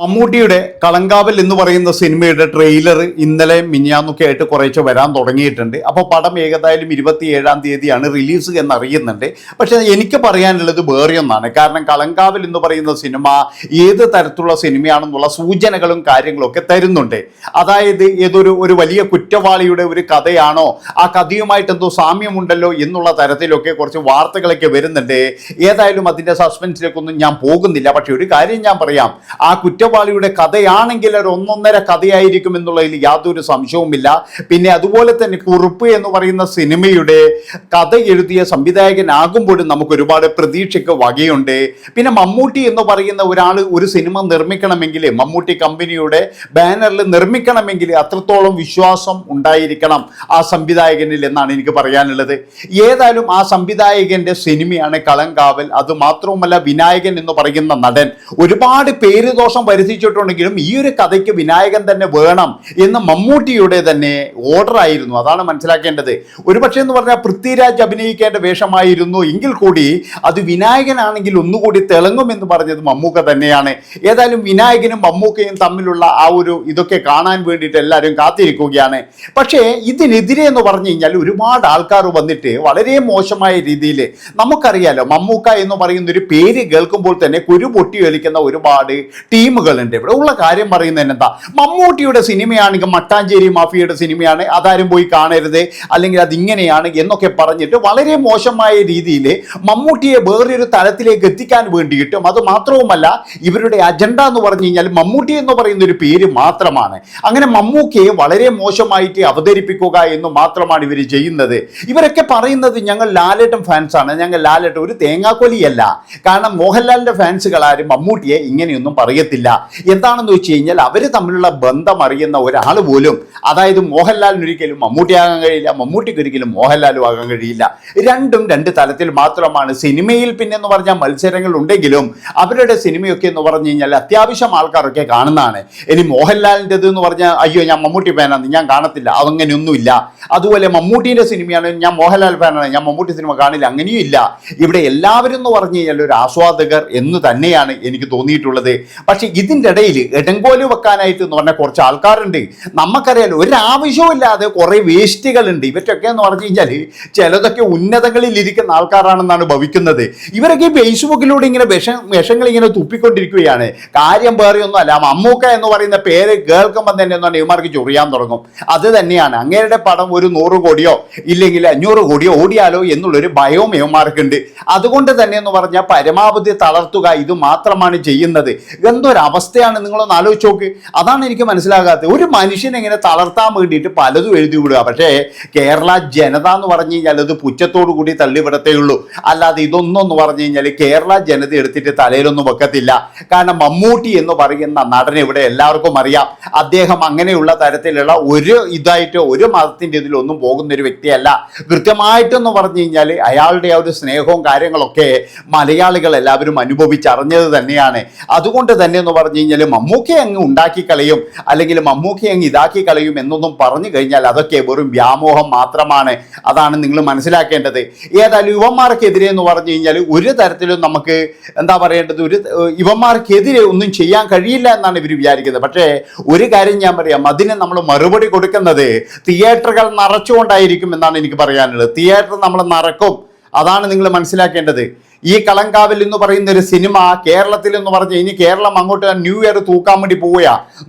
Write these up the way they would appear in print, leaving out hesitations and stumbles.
മമ്മൂട്ടിയുടെ കളങ്കാവൽ എന്ന് പറയുന്ന സിനിമയുടെ ട്രെയിലർ ഇന്നലെ മിനിഞ്ഞാന്നൊക്കെ ആയിട്ട് കുറേശ്ശെ വരാൻ തുടങ്ങിയിട്ടുണ്ട്. അപ്പോൾ പടം ഏകദേശം 27-ാം തീയതിയാണ് റിലീസ് എന്നറിയുന്നുണ്ട്. പക്ഷേ എനിക്ക് പറയാനുള്ളത് വേറെ ഒന്നാണ്. കാരണം കളങ്കാവൽ എന്ന് പറയുന്ന സിനിമ ഏത് തരത്തിലുള്ള സിനിമയാണെന്നുള്ള സൂചനകളും കാര്യങ്ങളൊക്കെ തരുന്നുണ്ട്. അതായത് ഒരു വലിയ കുറ്റവാളിയുടെ ഒരു കഥയാണോ, ആ കഥയുമായിട്ട് എന്തോ സാമ്യമുണ്ടല്ലോ എന്നുള്ള തരത്തിലൊക്കെ കുറച്ച് വാർത്തകളൊക്കെ വരുന്നുണ്ട്. ഏതായാലും അതിൻ്റെ സസ്പെൻസിലേക്കൊന്നും ഞാൻ പോകുന്നില്ല. പക്ഷെ ഒരു കാര്യം ഞാൻ പറയാം, ആ കുറ്റവാളിയുടെ കഥയാണെങ്കിൽ ഒരു ഒന്നൊന്നര കഥയായിരിക്കും എന്നുള്ളതിൽ യാതൊരു സംശയവുമില്ല. പിന്നെ അതുപോലെ തന്നെ കുറുപ്പ് എന്ന് പറയുന്ന സിനിമയുടെ കഥ എഴുതിയ സംവിധായകനാകുമ്പോഴും നമുക്ക് ഒരുപാട് പ്രതീക്ഷയ്ക്ക് വകയുണ്ട്. പിന്നെ മമ്മൂട്ടി എന്ന് പറയുന്ന ഒരാൾ ഒരു സിനിമ നിർമ്മിക്കണമെങ്കിൽ, മമ്മൂട്ടി കമ്പനിയുടെ ബാനറിൽ നിർമ്മിക്കണമെങ്കിൽ അത്രത്തോളം വിശ്വാസം ഉണ്ടായിരിക്കണം ആ സംവിധായകനിൽ എന്നാണ് എനിക്ക് പറയാനുള്ളത്. ഏതായാലും ആ സംവിധായകന്റെ സിനിമയാണ് കളങ്കാവൽ. അത് മാത്രവുമല്ല, വിനായകൻ എന്ന് പറയുന്ന നടൻ ഒരുപാട് പേര് ദോഷം വരുത്തിച്ചിട്ടുണ്ടെങ്കിലും ഈ ഒരു കഥയ്ക്ക് വിനായകൻ തന്നെ വേണം എന്ന് മമ്മൂട്ടിയുടെ തന്നെ ഓർഡർ ആയിരുന്നു. അതാണ് മനസ്സിലാക്കേണ്ടത്. ഒരുപക്ഷെ എന്ന് പറഞ്ഞാൽ പൃഥ്വിരാജ് അഭിനയിക്കേണ്ട വേഷമായിരുന്നു എങ്കിൽ കൂടി അത് വിനായകനാണെങ്കിൽ ഒന്നുകൂടി തിളങ്ങുമെന്ന് പറഞ്ഞത് മമ്മൂക്ക തന്നെയാണ്. ഏതായാലും വിനായകനും മമ്മൂക്കയും തമ്മിലുള്ള ആ ഒരു ഇതൊക്കെ കാണാൻ വേണ്ടിയിട്ട് എല്ലാവരും കാത്തിരിക്കുകയാണ്. പക്ഷേ ഇതിനെതിരെ എന്ന് പറഞ്ഞു കഴിഞ്ഞാൽ ഒരുപാട് ആൾക്കാർ വന്നിട്ട് വളരെ മോശമായ രീതിയിൽ, നമുക്കറിയാലോ മമ്മൂക്ക എന്ന് പറയുന്ന ഒരു പേര് കേൾക്കുമ്പോൾ തന്നെ കുരു പൊട്ടി വലിക്കുന്ന ഒരുപാട് ടീമുകളുണ്ട്. ഇവിടെ ഉള്ള കാര്യം പറയുന്നത് എന്താ, മമ്മൂട്ടിയുടെ സിനിമയാണെങ്കിൽ മട്ടാഞ്ചേരി മാഫിയയുടെ സിനിമയാണ്, അതാരും പോയി കാണരുത്, അല്ലെങ്കിൽ അതിങ്ങനെയാണ് എന്നൊക്കെ പറഞ്ഞിട്ട് വളരെ മോശമായ രീതിയിൽ മമ്മൂട്ടിയെ വേറൊരു തലത്തിലേക്ക് എത്തിക്കാൻ വേണ്ടിയിട്ടും, അത് മാത്രവുമല്ല ഇവരുടെ അജണ്ട എന്ന് പറഞ്ഞു കഴിഞ്ഞാൽ മമ്മൂട്ടി എന്ന് പറയുന്ന ഒരു പേര് മാത്രമാണ്. അങ്ങനെ മമ്മൂക്കയെ വളരെ മോശമായിട്ട് അവതരിപ്പിക്കുക എന്ന് മാത്രമാണ് ഇവർ ചെയ്യുന്നത്. ഇവരൊക്കെ പറയുന്നത് ഞങ്ങൾ ലാലേട്ടൻ ഫാൻസാണ്, ഞങ്ങൾ ലാലേട്ടൻ ഒരു തേങ്ങാക്കൊലിയല്ല. കാരണം മോഹൻലാലിന്റെ ഫാൻസുകൾ ആരും മമ്മൂട്ടിയെ ഇങ്ങനെയൊന്നും പറയത്തില്ല. എന്താണെന്ന് വെച്ച് കഴിഞ്ഞാൽ അവർ തമ്മിലുള്ള ബന്ധം അറിയുന്ന ഒരാൾ പോലും, അതായത് മോഹൻലാലിന് ഒരിക്കലും മമ്മൂട്ടിയാകാൻ കഴിയില്ല, മമ്മൂട്ടിക്ക് ഒരിക്കലും മോഹൻലാലും ആകാൻ കഴിയില്ല. രണ്ടും രണ്ട് തലത്തിൽ മാത്രമാണ്. സിനിമയിൽ പിന്നെ എന്ന് പറഞ്ഞാൽ മത്സരങ്ങൾ ഉണ്ടെങ്കിലും അവരുടെ സിനിമയൊക്കെ എന്ന് പറഞ്ഞു കഴിഞ്ഞാൽ അത്യാവശ്യം ആൾക്കാരൊക്കെ കാണുന്നതാണ്. ഇനി മോഹൻലാലിൻ്റെത് എന്ന് പറഞ്ഞാൽ അയ്യോ ഞാൻ മമ്മൂട്ടി ഫാനാണ്, ഞാൻ കാണത്തില്ല, അതങ്ങനെയൊന്നുമില്ല. അതുപോലെ മമ്മൂട്ടിൻ്റെ സിനിമയാണ്, ഞാൻ മോഹൻലാൽ ഫാനാണ്, ഞാൻ മമ്മൂട്ടി സിനിമ കാണില്ല, അങ്ങനെയും ഇല്ല. ഇവിടെ എല്ലാവരും എന്ന് പറഞ്ഞു കഴിഞ്ഞാൽ ഒരു ആസ്വാദകർ എന്ന് തന്നെയാണ് എനിക്ക് തോന്നിയിട്ടുള്ളത്. പക്ഷെ ഇതിൻ്റെ ഇടയിൽ ഇടങ്കോല് വെക്കാനായിട്ട് എന്ന് പറഞ്ഞാൽ കുറച്ച് ആൾക്കാരുണ്ട്. നമുക്കറിയാലോ, ഒരാവശ്യമില്ലാതെ കുറേ വേസ്റ്റുകളുണ്ട്. ഇവറ്റൊക്കെ എന്ന് പറഞ്ഞു കഴിഞ്ഞാൽ ചിലതൊക്കെ ഉന്നതങ്ങളിൽ ഇരിക്കുന്ന ആൾക്കാരാണെന്നാണ് ഭവിക്കുന്നത്. ഇവരൊക്കെ ഫേസ്ബുക്കിലൂടെ ഇങ്ങനെ വിഷങ്ങൾ ഇങ്ങനെ തുപ്പിക്കൊണ്ടിരിക്കുകയാണ്. കാര്യം വേറെ ഒന്നും അല്ല, മമ്മൂക്ക എന്ന് പറയുന്ന പേര് കേൾക്കുമ്പോൾ തന്നെ എന്താണ് ഇവന്മാർക്ക് ചൊറിയാൻ തുടങ്ങും. അത് തന്നെയാണ്, അങ്ങേരുടെ പടം ഒരു 100 കോടിയോ ഇല്ലെങ്കിൽ 500 കോടിയോ ഓടിയാലോ എന്നുള്ളൊരു ഭയവും ഇവന്മാർക്കുണ്ട്. അതുകൊണ്ട് തന്നെ എന്ന് പറഞ്ഞാൽ പരമാവധി തളർത്തുക, ഇത് മാത്രമാണ് ചെയ്യുന്നത്. എന്തൊരവസ്ഥയാണ് നിങ്ങളൊന്ന് ആലോചിച്ച് നോക്ക്. അതാണ് എനിക്ക് മനസ്സിലാകാത്തത്. ഒരു മനുഷ്യനെ ഇങ്ങനെ തളർത്താൻ വേണ്ടിയിട്ട് പലതും എഴുതി വിടുക. പക്ഷേ കേരള ജനത എന്ന് പറഞ്ഞു കഴിഞ്ഞാൽ അത് പുച്ഛത്തോടു കൂടി തള്ളിവിടത്തേ ഉള്ളൂ. അല്ലാതെ ഇതൊന്നും എന്ന് പറഞ്ഞു കഴിഞ്ഞാൽ കേരള ജനത എടുത്തിട്ട് തലയിലൊന്നും വെക്കത്തില്ല. കാരണം മമ്മൂട്ടി എന്ന് പറയുന്ന നടനെ ഇവിടെ എല്ലാവർക്കും അറിയാം. അദ്ദേഹം അങ്ങനെയുള്ള തരത്തിലുള്ള ഒരു മതത്തിൻ്റെ ഇതിലൊന്നും പോകുന്ന ഒരു വ്യക്തിയല്ല. കൃത്യമായിട്ടെന്ന് പറഞ്ഞു കഴിഞ്ഞാൽ അയാളുടെ ആ ഒരു സ്നേഹവും കാര്യങ്ങളൊക്കെ മലയാളികൾ എല്ലാവരും അനുഭവിച്ചറിഞ്ഞത് തന്നെയാണ്. അതുകൊണ്ട് തന്നെ എന്ന് പറഞ്ഞു കഴിഞ്ഞാൽ മമ്മൂക്കയെ അങ്ങ് ഉണ്ടാക്കി കളയും, അല്ലെങ്കിൽ മമ്മൂക്കയെ അങ്ങ് ഇതാക്കി കളയും എന്നൊന്നും പറഞ്ഞു കഴിഞ്ഞാൽ അതൊക്കെ വെറും വ്യാമോഹം മാത്രമാണ്. അതാണ് നിങ്ങൾ മനസ്സിലാക്കേണ്ടത്. ഏതായാലും യുവന്മാർക്കെതിരെ എന്ന് പറഞ്ഞു കഴിഞ്ഞാൽ ഒരു തരത്തിലും നമുക്ക് എന്താ പറയേണ്ടത്, യുവന്മാർക്കെതിരെ ഒന്നും ചെയ്യാൻ കഴിയില്ല എന്നാണ് ഇവർ വിചാരിക്കുന്നത്. പക്ഷേ ഒരു കാര്യം ഞാൻ പറയാം, അതിന് നമ്മൾ മറുപടി കൊടുക്കുന്നത് തിയേറ്ററുകൾ നിറച്ചുകൊണ്ടായിരിക്കും എന്നാണ് എനിക്ക് പറയാനുള്ളത്. തിയേറ്റർ നമ്മൾ നിറക്കും, അതാണ് നിങ്ങൾ മനസ്സിലാക്കേണ്ടത്. ഈ കളങ്കാവൽ എന്ന് പറയുന്ന ഒരു സിനിമ കേരളത്തിൽ എന്ന് പറഞ്ഞ് ഇനി കേരളം അങ്ങോട്ട് ന്യൂ ഇയർ തൂക്കാൻ വേണ്ടി പോവുക.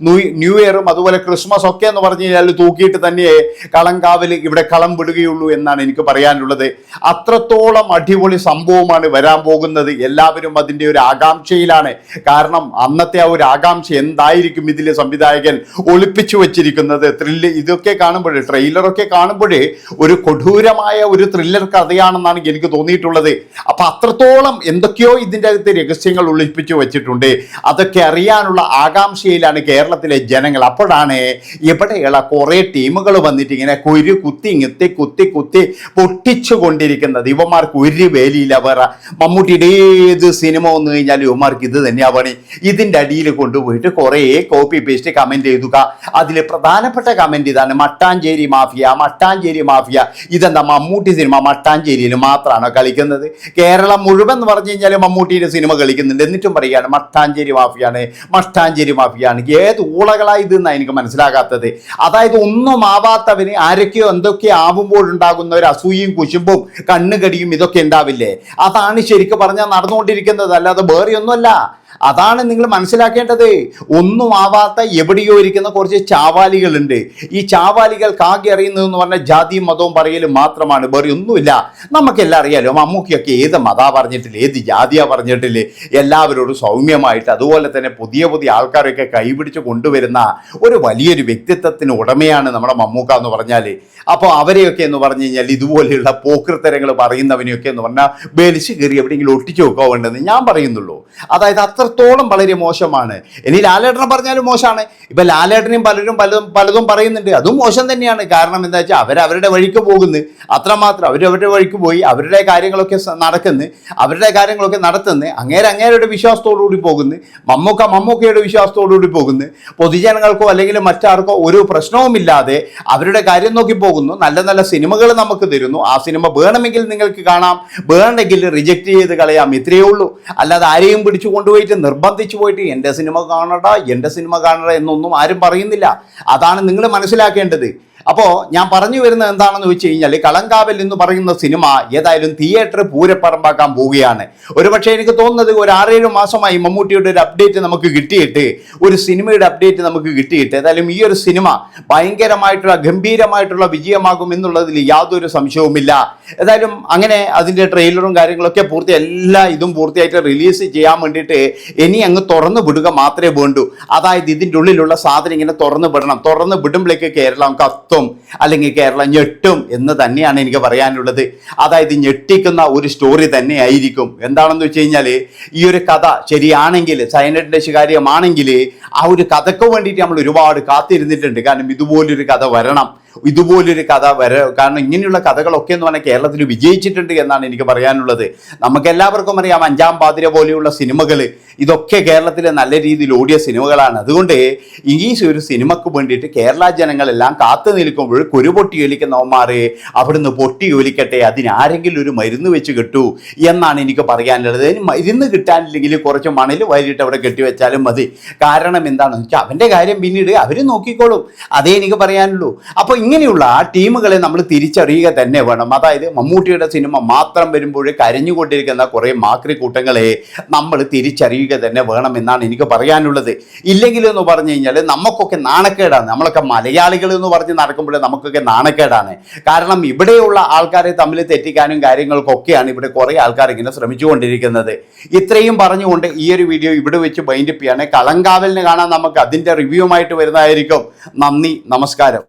ന്യൂ ഇയറും അതുപോലെ ക്രിസ്മസ് ഒക്കെ എന്ന് പറഞ്ഞു കഴിഞ്ഞാൽ തൂക്കിയിട്ട് തന്നെ കളങ്കാവൽ ഇവിടെ കളം വിടുകയുള്ളൂ എന്നാണ് എനിക്ക് പറയാനുള്ളത്. അത്രത്തോളം അടിപൊളി സംഭവമാണ് വരാൻ പോകുന്നത്. എല്ലാവരും അതിൻ്റെ ഒരു ആകാംക്ഷയിലാണ്. കാരണം അന്നത്തെ ആ ഒരു ആകാംക്ഷ എന്തായിരിക്കും ഇതിലെ സംവിധായകൻ ഒളിപ്പിച്ചു വെച്ചിരിക്കുന്നത്. ഇതൊക്കെ കാണുമ്പോൾ, ട്രെയിലറൊക്കെ കാണുമ്പോൾ ഒരു കൊടൂരമായ ഒരു ത്രില്ലർ കഥയാണെന്നാണ് എനിക്ക് തോന്നിയിട്ടുള്ളത്. അപ്പം അത്രത്തോളം എന്തൊക്കെയോ ഇതിൻ്റെ അകത്ത് രഹസ്യങ്ങൾ ഒളിപ്പിച്ചു വെച്ചിട്ടുണ്ട്. അതൊക്കെ അറിയാനുള്ള ആകാംക്ഷയിലാണ് കേരളത്തിലെ ജനങ്ങൾ. അപ്പോഴാണ് ഇവിടെയുള്ള കുറേ ടീമുകൾ വന്നിട്ട് ഇങ്ങനെ കുത്തി പൊട്ടിച്ചു കൊണ്ടിരിക്കുന്നത്. ഇവന്മാർക്ക് ഒരു വേലിയില്ല. വേറെ മമ്മൂട്ടിയുടെ ഏത് സിനിമ വന്നു കഴിഞ്ഞാൽ ഇവന്മാർക്ക് ഇത് തന്നെയാ പണി. ഇതിൻ്റെ അടിയിൽ കൊണ്ടുപോയിട്ട് കുറേ കോപ്പി പേസ്റ്റ് കമൻറ്റ് ചെയ്തുക. അതിൽ പ്രധാനപ്പെട്ട കമൻറ്റ് ഇതാണ്, മട്ടാഞ്ചേരി മാഫിയ. ഇതെന്താ മമ്മൂട്ടി സിനിമ മട്ടാഞ്ചേരിയിൽ മാത്രമാണോ കളിക്കുന്നത്? കേരളം മുഴുവൻ എന്ന് പറഞ്ഞു കഴിഞ്ഞാൽ മമ്മൂട്ടിയുടെ സിനിമ കളിക്കുന്നുണ്ട്, എന്നിട്ടും പറയുകയാണ് മട്ടാഞ്ചേരി മാഫിയാണ്, മട്ടാഞ്ചേരി മാഫിയാണ്. ഏത് ഊളകളായി ഇതെന്നാണ് എനിക്ക് മനസ്സിലാകാത്തത്. അതായത് ഒന്നും ആവാത്തവന് ആരൊക്കെയോ എന്തൊക്കെ ആവുമ്പോഴുണ്ടാകുന്ന ഒരു അസൂയയും കുശുമ്പും കണ്ണുകടിയും ഇതൊക്കെ ഉണ്ടാവില്ലേ, അതാണ് ശരിക്കും പറഞ്ഞാൽ നടന്നുകൊണ്ടിരിക്കുന്നത്, അല്ലാതെ വേറെ ഒന്നുമല്ല. അതാണ് നിങ്ങൾ മനസ്സിലാക്കേണ്ടത്. ഒന്നും ആവാത്ത എവിടെയോ ഇരിക്കുന്ന കുറച്ച് ചാവാലികളുണ്ട്. ഈ ചാവാലികൾ കാകി അറിയുന്നതെന്ന് പറഞ്ഞാൽ ജാതിയും മതവും പറയലും മാത്രമാണ്, വേറെ ഒന്നുമില്ല. നമുക്കെല്ലാം അറിയാലോ, മമ്മൂക്കിയൊക്കെ ഏത് മതാ പറഞ്ഞിട്ടില്ല, ഏത് ജാതിയാ പറഞ്ഞിട്ടില്ലേ, എല്ലാവരോടും സൗമ്യമായിട്ട് അതുപോലെ തന്നെ പുതിയ പുതിയ ആൾക്കാരൊക്കെ കൈപിടിച്ച് കൊണ്ടുവരുന്ന ഒരു വലിയൊരു വ്യക്തിത്വത്തിന് ഉടമയാണ് നമ്മുടെ മമ്മൂക്ക എന്ന് പറഞ്ഞാൽ. അപ്പോൾ അവരെയൊക്കെ എന്ന് പറഞ്ഞു കഴിഞ്ഞാൽ ഇതുപോലെയുള്ള പോക്കൃത്തരങ്ങൾ പറയുന്നവനെയൊക്കെ എന്ന് പറഞ്ഞാൽ ബലിച്ച് കയറി എവിടെയെങ്കിലും ഒട്ടിച്ചു വെക്കുക വേണ്ടെന്ന് ഞാൻ പറയുന്നുള്ളൂ. അതായത് അത്രത്തോളം വളരെ മോശമാണ്. ഇനി ലാലേട്ടനെ പറഞ്ഞാലും മോശമാണ്. ഇപ്പം ലാലേട്ടനെയും പലതും പറയുന്നുണ്ട്, അതും മോശം തന്നെയാണ്. കാരണം എന്താ വെച്ചാൽ അവരവരുടെ വഴിക്ക് പോകുന്നു, അത്രമാത്രം. അവരവരുടെ വഴിക്ക് പോയി അവരുടെ കാര്യങ്ങളൊക്കെ നടക്കുന്നു, അവരുടെ കാര്യങ്ങളൊക്കെ നടത്തുന്നു. അങ്ങേരുടെ വിശ്വാസത്തോടുകൂടി പോകുന്നു, മമ്മൂക്കയുടെ വിശ്വാസത്തോടുകൂടി പോകുന്നു. പൊതുജനങ്ങൾക്കോ അല്ലെങ്കിൽ മറ്റാർക്കോ ഒരു പ്രശ്നവുമില്ലാതെ അവരുടെ കാര്യം നോക്കി പോകുന്നു. നല്ല നല്ല സിനിമകൾ നമുക്ക് തരുന്നു. ആ സിനിമ വേണമെങ്കിൽ നിങ്ങൾക്ക് കാണാം, വേണമെങ്കിൽ റിജക്റ്റ് ചെയ്ത് കളയാം, ഇത്രയേ ഉള്ളൂ. അല്ലാതെ ആരെയും പിടിച്ചു കൊണ്ടുപോയിട്ട് നിർബന്ധിച്ചു പോയിട്ട് എൻ്റെ സിനിമ കാണടാ എന്നൊന്നും ആരും പറയുന്നില്ല. അതാണ് നിങ്ങൾ മനസ്സിലാക്കേണ്ടത്. അപ്പോൾ ഞാൻ പറഞ്ഞു വരുന്നത് എന്താണെന്ന് വെച്ച് കഴിഞ്ഞാൽ, കളങ്കാവൽ എന്ന് പറയുന്ന സിനിമ ഏതായാലും തിയേറ്റർ പൂരപ്പറമ്പാക്കാൻ പോവുകയാണ്. ഒരുപക്ഷെ എനിക്ക് തോന്നുന്നത് ഒരു 6-7 മാസമായി മമ്മൂട്ടിയുടെ ഒരു അപ്ഡേറ്റ് നമുക്ക് കിട്ടിയിട്ട്, ഒരു സിനിമയുടെ അപ്ഡേറ്റ് നമുക്ക് കിട്ടിയിട്ട്, ഏതായാലും ഈ ഒരു സിനിമ ഭയങ്കരമായിട്ടുള്ള ഗംഭീരമായിട്ടുള്ള വിജയമാകും എന്നുള്ളതിൽ യാതൊരു സംശയവുമില്ല. ഏതായാലും അങ്ങനെ അതിൻ്റെ ട്രെയിലറും കാര്യങ്ങളൊക്കെ ഇതും പൂർത്തിയായിട്ട് റിലീസ് ചെയ്യാൻ വേണ്ടിയിട്ട് ഇനി അങ്ങ് തുറന്നു വിടുക മാത്രമേ വേണ്ടൂ. അതായത് ഇതിൻ്റെ ഉള്ളിലുള്ള സാധനം ഇങ്ങനെ തുറന്നു വിടണം. തുറന്നു വിടുമ്പോഴേക്ക് കേരളം കത്തും, അല്ലെങ്കിൽ കേരളം ഞെട്ടും എന്ന് തന്നെയാണ് എനിക്ക് പറയാനുള്ളത്. അതായത് ഞെട്ടിക്കുന്ന ഒരു സ്റ്റോറി തന്നെ ആയിരിക്കും. എന്താണെന്ന് വെച്ച് കഴിഞ്ഞാൽ, ഈ ഒരു കഥ ശരിയാണെങ്കിൽ, സയനൈഡിന്റെ ശികാര്യമാണെങ്കിൽ, ആ ഒരു കഥയ്ക്ക് വേണ്ടിയിട്ട് നമ്മൾ ഒരുപാട് കാത്തിരുന്നിട്ടുണ്ട്. കാരണം ഇതുപോലൊരു കഥ വരണം, കാരണം ഇങ്ങനെയുള്ള കഥകളൊക്കെ എന്ന് പറഞ്ഞാൽ കേരളത്തിൽ വിജയിച്ചിട്ടുണ്ട് എന്നാണ് എനിക്ക് പറയാനുള്ളത്. നമുക്ക് എല്ലാവർക്കും അറിയാം, 5-ാം പാതിര പോലെയുള്ള സിനിമകൾ, ഇതൊക്കെ കേരളത്തിൽ നല്ല രീതിയിൽ ഓടിയ സിനിമകളാണ്. അതുകൊണ്ട് ഈ ഒരു സിനിമക്ക് വേണ്ടിയിട്ട് കേരള ജനങ്ങളെല്ലാം കാത്തു നിൽക്കുമ്പോൾ കുരുപൊട്ടി ഒലിക്കുന്നവന്മാർ അവിടുന്ന് പൊട്ടി ഒലിക്കട്ടെ, അതിനാരെങ്കിലും ഒരു മരുന്ന് വെച്ച് കിട്ടൂ എന്നാണ് എനിക്ക് പറയാനുള്ളത്. മരുന്ന് കിട്ടാനില്ലെങ്കിൽ കുറച്ച് മണൽ വാരിയിട്ട് അവിടെ കെട്ടിവെച്ചാലും മതി. കാരണം എന്താണെന്ന് വെച്ചാൽ അവൻ്റെ കാര്യം പിന്നീട് അവർ നോക്കിക്കോളും. അതേ എനിക്ക് പറയാനുള്ളൂ. അപ്പോൾ ഇങ്ങനെയുള്ള ടീമുകളെ നമ്മൾ തിരിച്ചറിയുക തന്നെ വേണം. അതായത് മമ്മൂട്ടിയുടെ സിനിമ മാത്രം വരുമ്പോൾ കരഞ്ഞുകൊണ്ടിരിക്കുന്ന കുറേ മാക്രി കൂട്ടങ്ങളെ നമ്മൾ തിരിച്ചറിയുക തന്നെ വേണം എന്നാണ് എനിക്ക് പറയാനുള്ളത്. ഇല്ലെങ്കിലെന്ന് പറഞ്ഞു കഴിഞ്ഞാൽ നമുക്കൊക്കെ നാണക്കേടാണ്. നമ്മളൊക്കെ മലയാളികൾ എന്ന് പറഞ്ഞ് നടക്കുമ്പോൾ നമുക്കൊക്കെ നാണക്കേടാണ്. കാരണം ഇവിടെയുള്ള ആൾക്കാരെ തമ്മിൽ തെറ്റിക്കാനും കാര്യങ്ങൾക്കൊക്കെയാണ് ഇവിടെ കുറേ ആൾക്കാർ ഇങ്ങനെ ശ്രമിച്ചുകൊണ്ടിരിക്കുന്നത്. ഇത്രയും പറഞ്ഞുകൊണ്ട് ഈ ഒരു വീഡിയോ ഇവിടെ വെച്ച് വൈൻഡപ്പ് ചെയ്യാണ്. കളങ്കാവലിന് കാണാൻ നമുക്ക് അതിൻ്റെ റിവ്യൂമായിട്ട് വരുന്നതായിരിക്കും. നന്ദി, നമസ്കാരം.